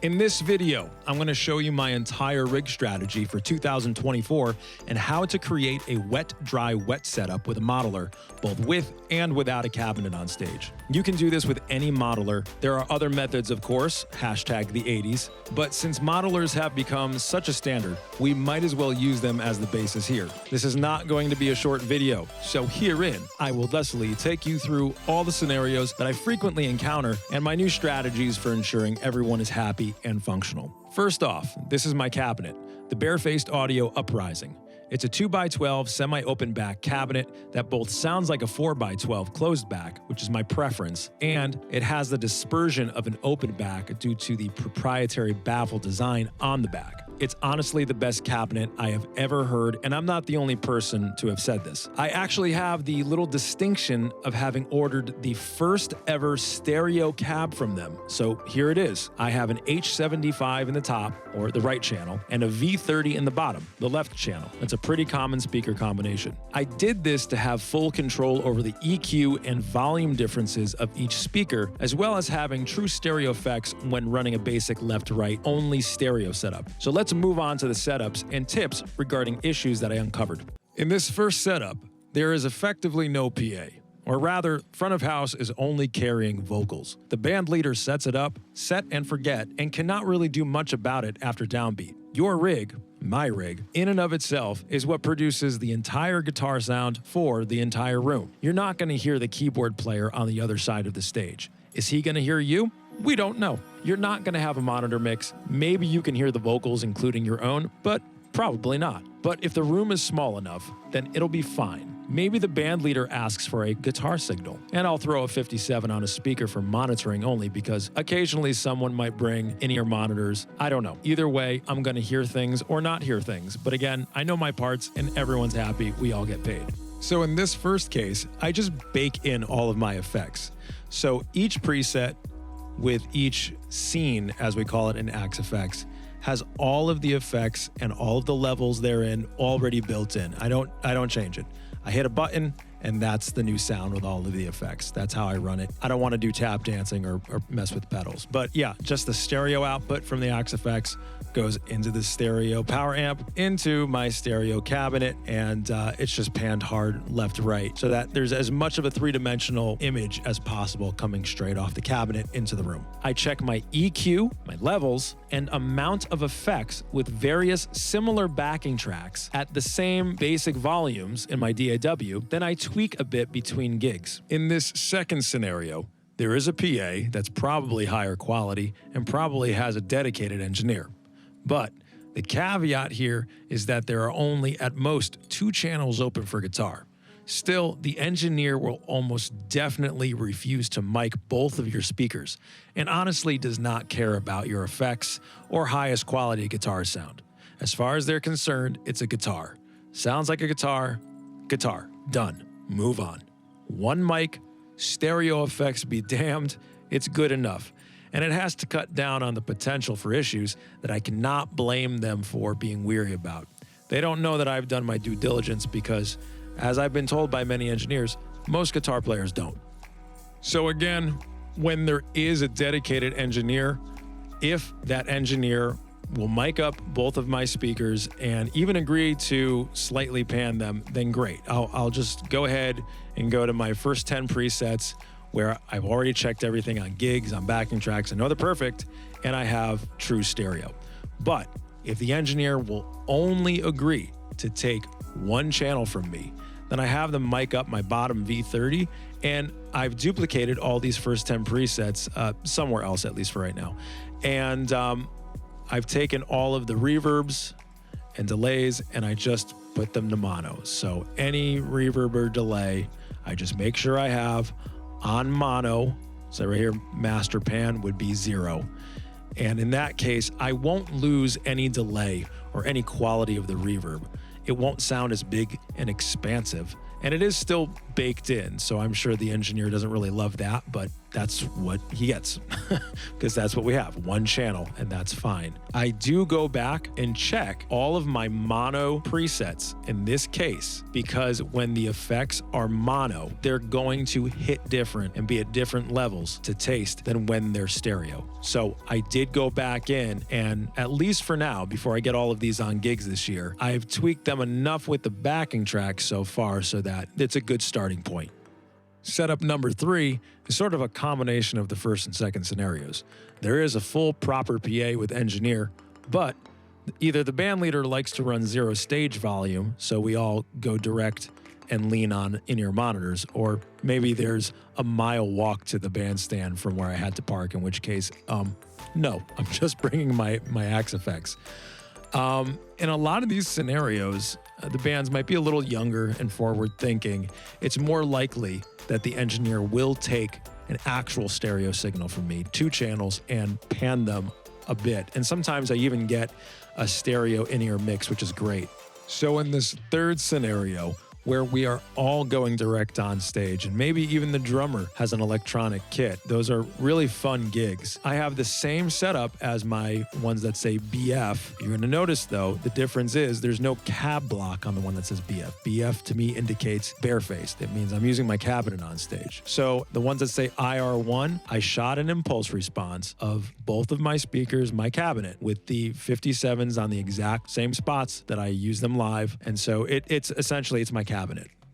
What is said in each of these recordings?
In this video, I'm going to show you my entire rig strategy for 2024 and how to create a wet-dry-wet setup with a modeler, both with and without a cabinet on stage. You can do this with any modeler. There are other methods, of course, hashtag the 80s, but since modelers have become such a standard, we might as well use them as the basis here. This is not going to be a short video, so herein, I will thusly take you through all the scenarios that I frequently encounter and my new strategies for ensuring everyone is happy and functional. First off, this is my cabinet, the Barefaced Audio Uprising. It's a 2x12 semi-open back cabinet that both sounds like a 4x12 closed back, which is my preference, and it has the dispersion of an open back due to the proprietary baffle design on the back. It's honestly the best cabinet I have ever heard, and I'm not the only person to have said this. I actually have the little distinction of having ordered the first ever stereo cab from them. So here it is. I have an H75 in the top, or the right channel, and a V30 in the bottom, the left channel. It's a pretty common speaker combination. I did this to have full control over the EQ and volume differences of each speaker, as well as having true stereo effects when running a basic left-right only stereo setup. So let's move on to the setups and tips regarding issues that I uncovered. In this first setup, there is effectively no PA, or rather, front of house is only carrying vocals. The band leader sets it up, set and forget, and cannot really do much about it after downbeat. Your rig, my rig, in and of itself is what produces the entire guitar sound for the entire room. You're not going to hear the keyboard player on the other side of the stage. Is he going to hear you? We don't know. You're not going to have a monitor mix. Maybe you can hear the vocals, including your own, but probably not. But if the room is small enough, then it'll be fine. Maybe the band leader asks for a guitar signal, and I'll throw a 57 on a speaker for monitoring only because occasionally someone might bring in-ear monitors. I don't know. Either way, I'm going to hear things or not hear things. But again, I know my parts and everyone's happy. We all get paid. So in this first case, I just bake in all of my effects. So each preset with each scene, as we call it in Axe Effects, has all of the effects and all of the levels therein already built in. I don't change it. I hit a button and that's the new sound with all of the effects. That's how I run it. I don't want to do tap dancing or mess with pedals. But yeah, just the stereo output from the Axe Effects goes into the stereo power amp, into my stereo cabinet, and it's just panned hard left to right so that there's as much of a three-dimensional image as possible coming straight off the cabinet into the room. I check my EQ, my levels, and amount of effects with various similar backing tracks at the same basic volumes in my DAW. Then I tweak a bit between gigs. In this second scenario, there is a PA that's probably higher quality and probably has a dedicated engineer. But the caveat here is that there are only at most 2 channels open for guitar. Still, the engineer will almost definitely refuse to mic both of your speakers and honestly does not care about your effects or highest quality guitar sound. As far as they're concerned, it's a guitar. Sounds like a guitar, guitar, done. Move on. One mic, stereo effects be damned, it's good enough. And it has to cut down on the potential for issues that I cannot blame them for being weary about. They don't know that I've done my due diligence because, as I've been told by many engineers, most guitar players don't. So again, when there is a dedicated engineer, if that engineer will mic up both of my speakers and even agree to slightly pan them, then great. I'll just go ahead and go to my first 10 presets where I've already checked everything on gigs, on backing tracks. I know they're perfect, and I have true stereo. But if the engineer will only agree to take one channel from me, then I have them mic up my bottom V30, and I've duplicated all these first 10 presets somewhere else, at least for right now. And I've taken all of the reverbs and delays, and I just put them to mono. So any reverb or delay, I just make sure I have on mono. So right here, master pan would be 0. And in that case, I won't lose any delay or any quality of the reverb. It won't sound as big and expansive, and it is still baked in. So I'm sure the engineer doesn't really love that, but that's what he gets because that's what we have, one channel, and that's fine. I do go back and check all of my mono presets in this case, because when the effects are mono, they're going to hit different and be at different levels to taste than when they're stereo. So I did go back in, and at least for now, before I get all of these on gigs this year, I've tweaked them enough with the backing tracks so far so that it's a good starting point. Setup number 3 is sort of a combination of the first and second scenarios. There is a full proper PA with engineer, but either the band leader likes to run 0 stage volume, so we all go direct and lean on in-ear monitors, or maybe there's a mile walk to the bandstand from where I had to park, in which case, no, I'm just bringing my Axe effects. In a lot of these scenarios, the bands might be a little younger and forward-thinking. It's more likely that the engineer will take an actual stereo signal from me, 2 channels, and pan them a bit. And sometimes I even get a stereo in-ear mix, which is great. So in this third scenario, where we are all going direct on stage, and maybe even the drummer has an electronic kit. Those are really fun gigs. I have the same setup as my ones that say BF. You're gonna notice though, the difference is there's no cab block on the one that says BF. BF to me indicates barefaced. It means I'm using my cabinet on stage. So the ones that say IR1, I shot an impulse response of both of my speakers, my cabinet, with the 57s on the exact same spots that I use them live. And so it's essentially, it's my cabinet,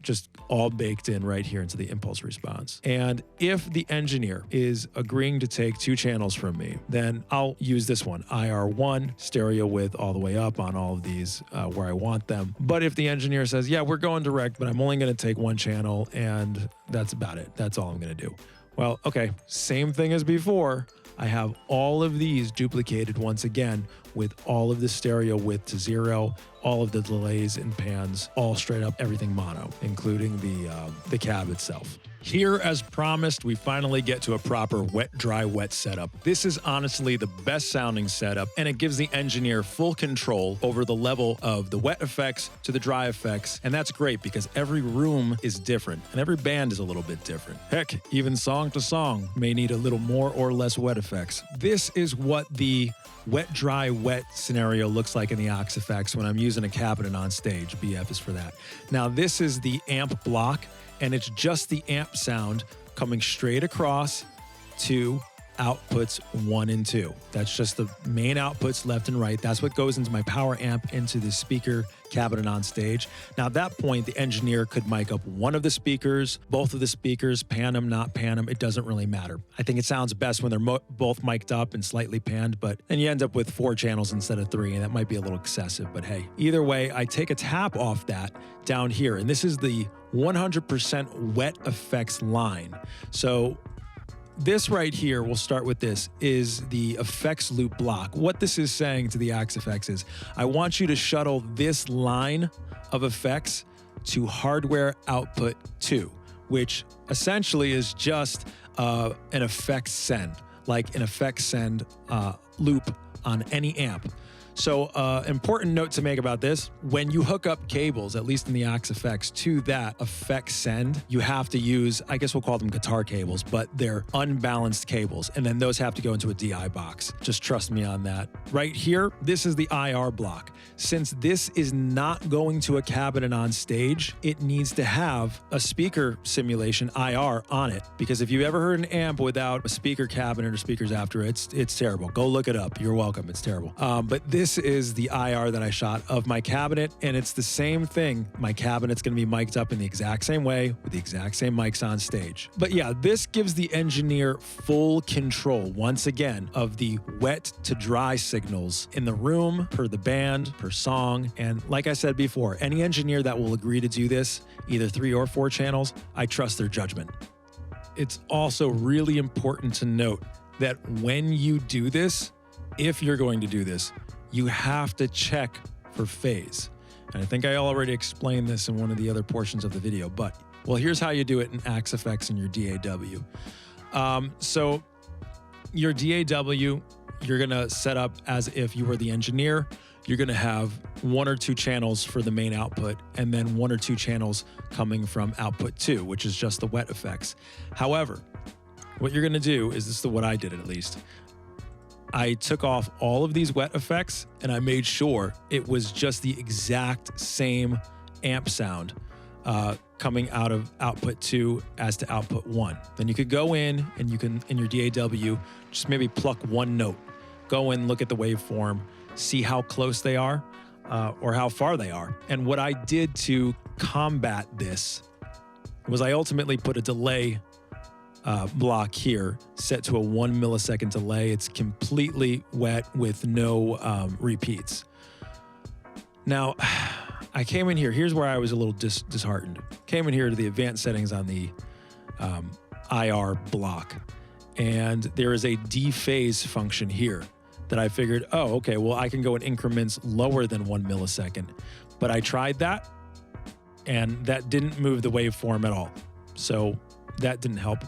just all baked in right here into the impulse response. And if the engineer is agreeing to take 2 channels from me, then I'll use this one, IR1, stereo width all the way up on all of these where I want them. But if the engineer says, yeah, we're going direct, but I'm only gonna take 1 channel and that's about it, that's all I'm gonna do. Well, okay, same thing as before. I have all of these duplicated once again with all of the stereo width to 0, all of the delays and pans, all straight up everything mono, including the cab itself. Here, as promised, we finally get to a proper WetDryWet setup. This is honestly the best sounding setup, and it gives the engineer full control over the level of the wet effects to the dry effects, and that's great because every room is different, and every band is a little bit different. Heck, even song to song may need a little more or less wet effects. This is what the WetDryWet scenario looks like in the Axe effects when I'm using a cabinet on stage. BF is for that. Now, this is the amp block, and it's just the amp sound coming straight across to outputs 1 and 2. That's just the main outputs left and right. That's what goes into my power amp into the speaker cabinet on stage. Now at that point, the engineer could mic up one of the speakers, both of the speakers, pan them, not pan them. It doesn't really matter. I think it sounds best when they're both mic'd up and slightly panned, but then you end up with 4 channels instead of 3, and that might be a little excessive, but hey, either way, I take a tap off that down here, and this is the 100% wet effects line. So this right here, we'll start with this, is the effects loop block. What this is saying to the Axe effects is, I want you to shuttle this line of effects to hardware output 2, which essentially is just an effects send, like an effects send loop on any amp. So important note to make about this, when you hook up cables, at least in the Axe effects, to that effect send, you have to use, I guess we'll call them guitar cables, but they're unbalanced cables, and then those have to go into a DI box. Just trust me on that. Right here, this is the IR block. Since this is not going to a cabinet on stage, it needs to have a speaker simulation IR on it, because if you've ever heard an amp without a speaker cabinet or speakers after it, it's terrible. Go look it up. You're welcome. It's terrible. But this is the IR that I shot of my cabinet, and it's the same thing. My cabinet's going to be mic'd up in the exact same way with the exact same mics on stage. But yeah, this gives the engineer full control, once again, of the wet to dry signals in the room, per the band, per song. And like I said before, any engineer that will agree to do this, either 3 or 4 channels, I trust their judgment. It's also really important to note that when you do this, if you're going to do this, you have to check for phase. And I think I already explained this in one of the other portions of the video, but well, here's how you do it in Axe effects and your DAW. So your DAW, you're gonna set up as if you were the engineer. You're gonna have 1 or 2 channels for the main output, and then 1 or 2 channels coming from output 2, which is just the wet effects. However, what you're gonna do is, this is what I did at least. I took off all of these wet effects and I made sure it was just the exact same amp sound coming out of output 2 as to output 1. Then you could go in and you can, in your DAW, just maybe pluck 1 note. Go in, look at the waveform, see how close they are or how far they are. And what I did to combat this was I ultimately put a delay block here set to a 1 millisecond delay. It's completely wet with no repeats. Now, I came in here. Here's where I was a little disheartened. Came in here to the advanced settings on the IR block, and there is a dephase function here that I figured, oh, okay, well, I can go in increments lower than 1 millisecond. But I tried that, and that didn't move the waveform at all. So that didn't help.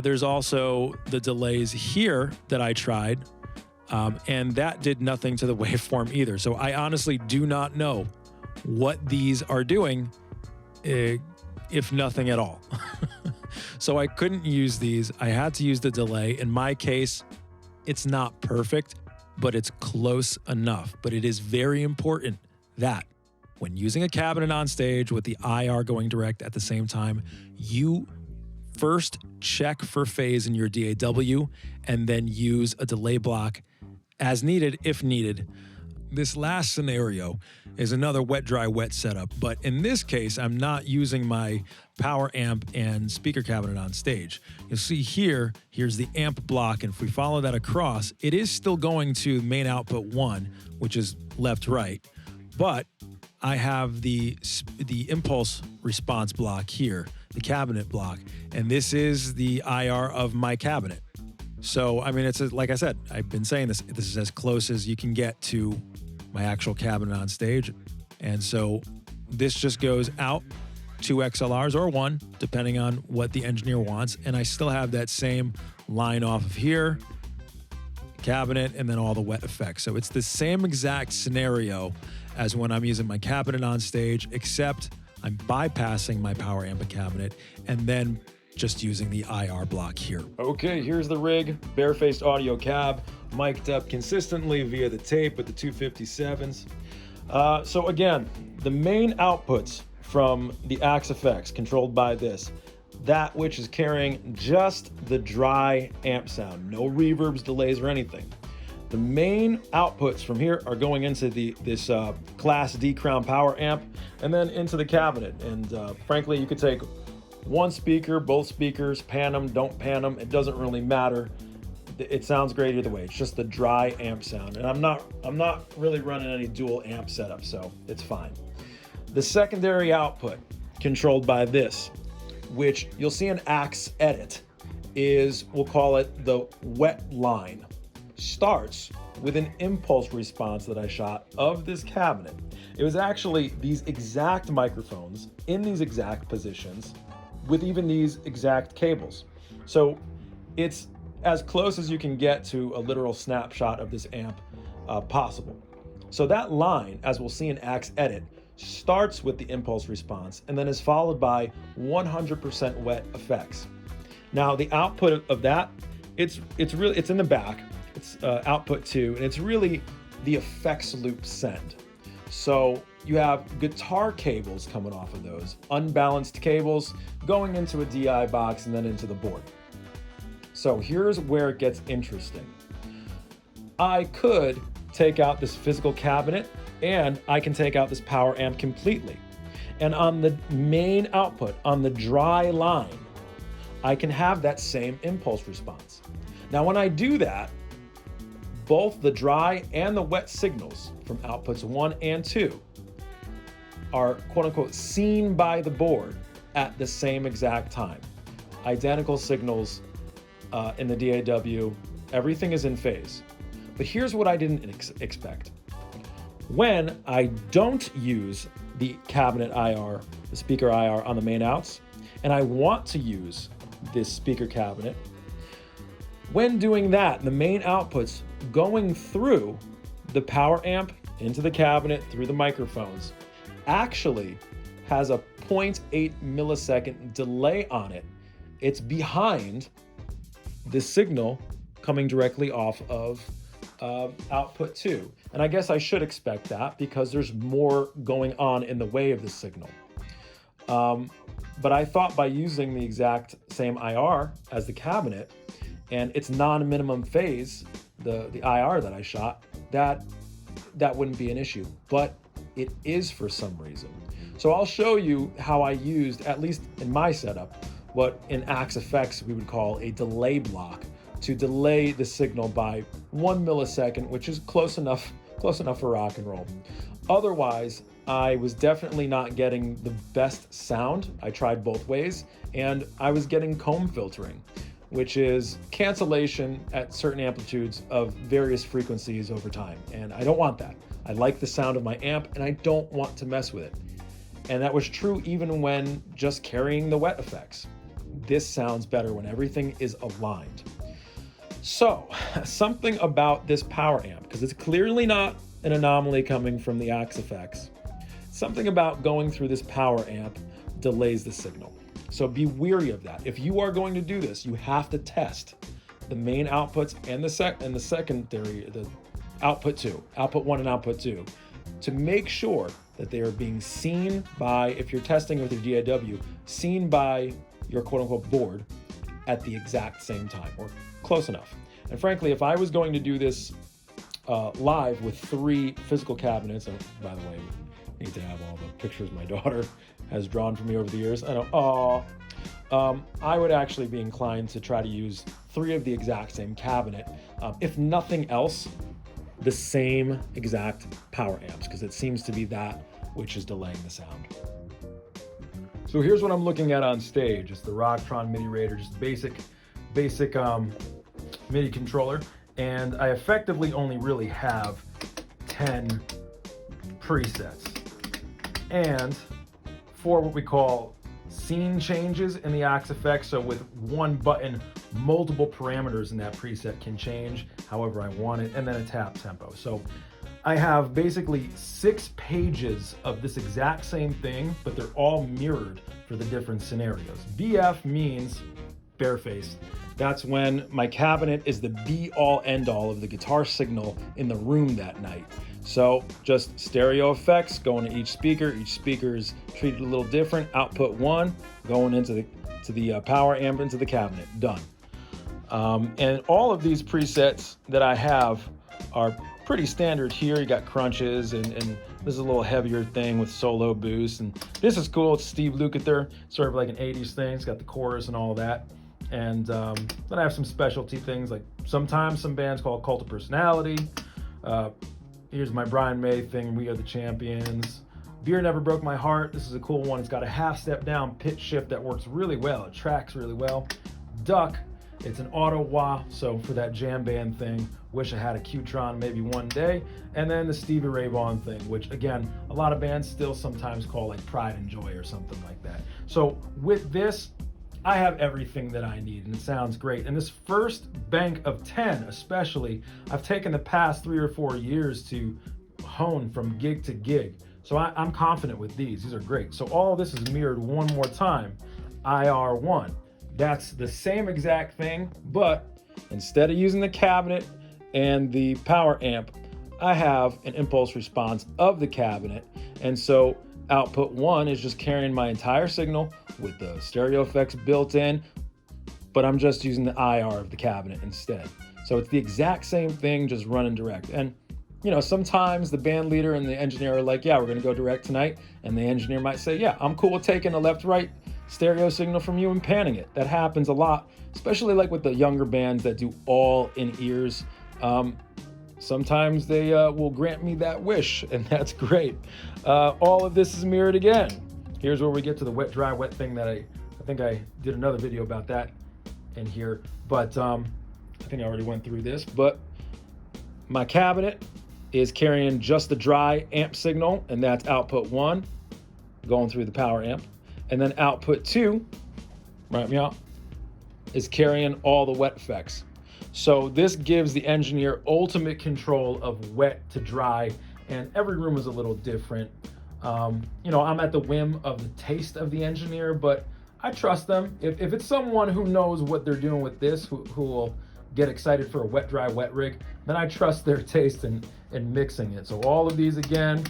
There's also the delays here that I tried, and that did nothing to the waveform either. So I honestly do not know what these are doing, if nothing at all. So I couldn't use these. I had to use the delay. In my case, it's not perfect, but it's close enough. But it is very important that when using a cabinet on stage with the IR going direct at the same time, you first check for phase in your DAW and then use a delay block as needed, if needed. This last scenario is another WetDryWet setup, but in this case, I'm not using my power amp and speaker cabinet on stage. You'll see here, here's the amp block, and if we follow that across, it is still going to main output 1, which is left-right, but I have the impulse response block here, the cabinet block, and this is the IR of my cabinet. So, I mean, it's like I said, I've been saying this is as close as you can get to my actual cabinet on stage. And so this just goes out 2 XLRs or 1, depending on what the engineer wants. And I still have that same line off of here, cabinet, and then all the wet effects. So it's the same exact scenario as when I'm using my cabinet on stage, except I'm bypassing my power amp and cabinet and then just using the IR block here. Okay, here's the rig, barefaced audio cab, mic'd up consistently via the tape with the 257s. So again, the main outputs from the Axe effects controlled by this, that which is carrying just the dry amp sound, no reverbs, delays, or anything. The main outputs from here are going into this Class D Crown power amp and then into the cabinet. And frankly, you could take 1 speaker, both speakers, pan them, don't pan them, it doesn't really matter. It sounds great either way. It's just the dry amp sound. And I'm not really running any dual amp setup, so it's fine. The secondary output controlled by this, which you'll see in Axe Edit, is, we'll call it the wet line. Starts with an impulse response that I shot of this cabinet. It was actually these exact microphones in these exact positions with even these exact cables. So it's as close as you can get to a literal snapshot of this amp possible. So that line, as we'll see in Axe Edit, starts with the impulse response and then is followed by 100% wet effects. Now the output of that, it's in the back. It's output 2, and it's really the effects loop send. So you have guitar cables coming off of those, unbalanced cables going into a DI box and then into the board. So here's where it gets interesting. I could take out this physical cabinet and I can take out this power amp completely. And on the main output, on the dry line, I can have that same impulse response. Now when I do that, both the dry and the wet signals from outputs 1 and 2 are quote unquote seen by the board at the same exact time. Identical signals in the DAW, everything is in phase. But here's what I didn't expect. When I don't use the cabinet IR, the speaker IR on the main outs, and I want to use this speaker cabinet, When doing that, the main outputs going through the power amp into the cabinet through the microphones actually has a 0.8 millisecond delay on it. It's behind the signal coming directly off of output 2. And I guess I should expect that because there's more going on in the way of the signal. But I thought by using the exact same IR as the cabinet and its non-minimum phase, the IR that I shot, that wouldn't be an issue, but it is for some reason. So I'll show you how I used, at least in my setup, what in Axe Effects we would call a delay block to delay the signal by 1 millisecond, which is close enough for rock and roll. Otherwise, I was definitely not getting the best sound. I tried both ways, and I was getting comb filtering, which is cancellation at certain amplitudes of various frequencies over time. And I don't want that. I like the sound of my amp, and I don't want to mess with it. And that was true even when just carrying the wet effects. This sounds better when everything is aligned. So, something about this power amp, because it's clearly not an anomaly coming from the Axe Effects. Something about going through this power amp delays the signal. So be weary of that. If you are going to do this, you have to test the main outputs and the secondary, the output 1 and output 2, to make sure that they are being seen by, if you're testing with your DAW, seen by your quote-unquote board at the exact same time, or close enough. And frankly, if I was going to do this live with 3 physical cabinets, and by the way, I need to have all the pictures my daughter has drawn for me over the years. I know, I would actually be inclined to try to use 3 of the exact same cabinet. If nothing else, the same exact power amps, because it seems to be that which is delaying the sound. So here's what I'm looking at on stage. It's the Rocktron MIDI Raider, just basic MIDI controller. And I effectively only really have 10 presets. And for what we call scene changes in the Axe Effects, so with one button, multiple parameters in that preset can change however I want it, and then a tap tempo. So I have basically 6 pages of this exact same thing, but they're all mirrored for the different scenarios. BF means barefaced. That's when my cabinet is the be-all, end-all of the guitar signal in the room that night. So just stereo effects going to each speaker. Each speaker is treated a little different. Output 1 going into the power amp into the cabinet. Done. And all of these presets that I have are pretty standard here. You got crunches, and this is a little heavier thing with solo boost. And this is cool. It's Steve Lukather, sort of like an 80s thing. It's got the chorus and all that. And then I have some specialty things, like sometimes some bands call it Cult of Personality. Here's my Brian May thing, We Are the Champions. Beer Never Broke My Heart. This is a cool one. It's got a half step down pitch shift that works really well. It tracks really well. Duck, it's an auto wah, so for that jam band thing, wish I had a Qtron maybe one day. And then the Stevie Ray Vaughan thing, which again, a lot of bands still sometimes call like Pride and Joy or something like that. So with this, I have everything that I need, and it sounds great. And this first bank of 10 especially, I've taken the past 3 or 4 years to hone from gig to gig. So I'm confident with these. These are great. So all of this is mirrored one more time. IR1. That's the same exact thing, but instead of using the cabinet and the power amp, I have an impulse response of the cabinet. And so output 1 is just carrying my entire signal with the stereo effects built in, but I'm just using the IR of the cabinet instead. So it's the exact same thing, just running direct. And you know, sometimes the band leader and the engineer are like, yeah, we're gonna go direct tonight. And the engineer might say, yeah, I'm cool with taking a left-right stereo signal from you and panning it. That happens a lot, especially like with the younger bands that do all in ears. Sometimes they will grant me that wish, and that's great. All of this is mirrored again. Here's where we get to the WetDryWet thing that I think I did another video about that in here, but I think I already went through this. But my cabinet is carrying just the dry amp signal, and that's output 1 going through the power amp. And then output 2, right, meow, is carrying all the wet effects. So this gives the engineer ultimate control of wet to dry, and every room is a little different. I'm at the whim of the taste of the engineer, but I trust them. If it's someone who knows what they're doing with this, who will get excited for a wet, dry, wet rig, then I trust their taste in mixing it. So all of these again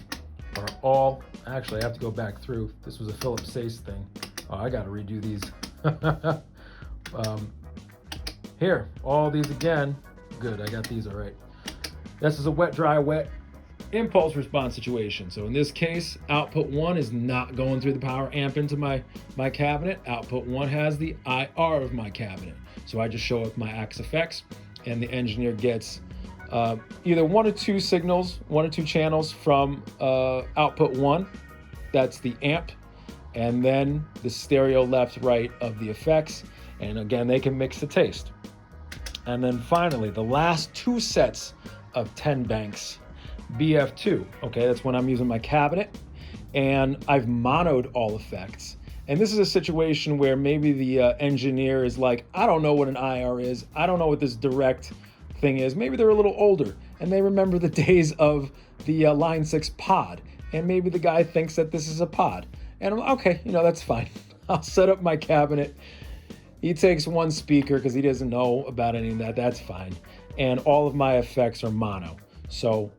are all, actually I have to go back through. This was a Philip Sace thing. Oh, I gotta redo these. Here, all these again. Good, I got these all right. This is a wet, dry, wet impulse response situation. So in this case, output 1 is not going through the power amp into my cabinet. Output 1 has the IR of my cabinet. So I just show up my Axe effects, and the engineer gets either 1 or 2 signals, 1 or 2 channels from output 1. That's the amp, and then the stereo left, right of the effects. And again, they can mix the taste. And then finally, the last 2 sets of 10 banks, BF2, okay, that's when I'm using my cabinet, and I've monoed all effects. And this is a situation where maybe the engineer is like, I don't know what an IR is, I don't know what this direct thing is. Maybe they're a little older, and they remember the days of the Line 6 pod, and maybe the guy thinks that this is a pod. And I'm like, okay, that's fine. I'll set up my cabinet. He takes 1 speaker because he doesn't know about any of that. That's fine. And all of my effects are mono. So,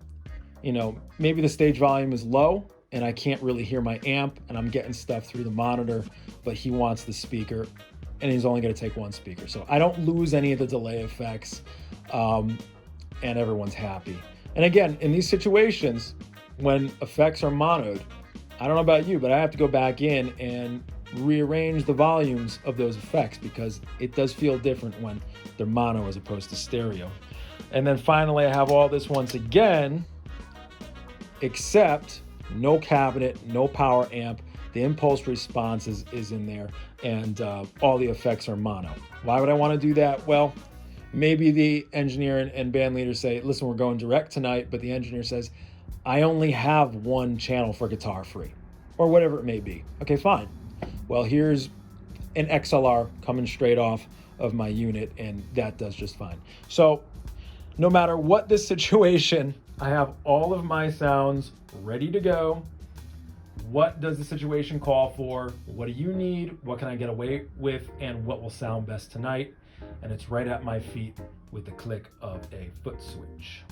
maybe the stage volume is low and I can't really hear my amp and I'm getting stuff through the monitor, but he wants the speaker and he's only going to take 1 speaker. So I don't lose any of the delay effects, and everyone's happy. And again, in these situations, when effects are monoed, I don't know about you, but I have to go back in and rearrange the volumes of those effects because it does feel different when they're mono as opposed to stereo. And then finally, I have all this once again, except no cabinet, no power amp. The impulse response is in there, and all the effects are mono. Why would I want to do that? Well, maybe the engineer and band leader say, listen, we're going direct tonight, but the engineer says, I only have 1 channel for guitar free, or whatever it may be. Okay, fine. Well, here's an XLR coming straight off of my unit, and that does just fine. So no matter what this situation, I have all of my sounds ready to go. What does the situation call for? What do you need? What can I get away with? And what will sound best tonight? And it's right at my feet with the click of a foot switch.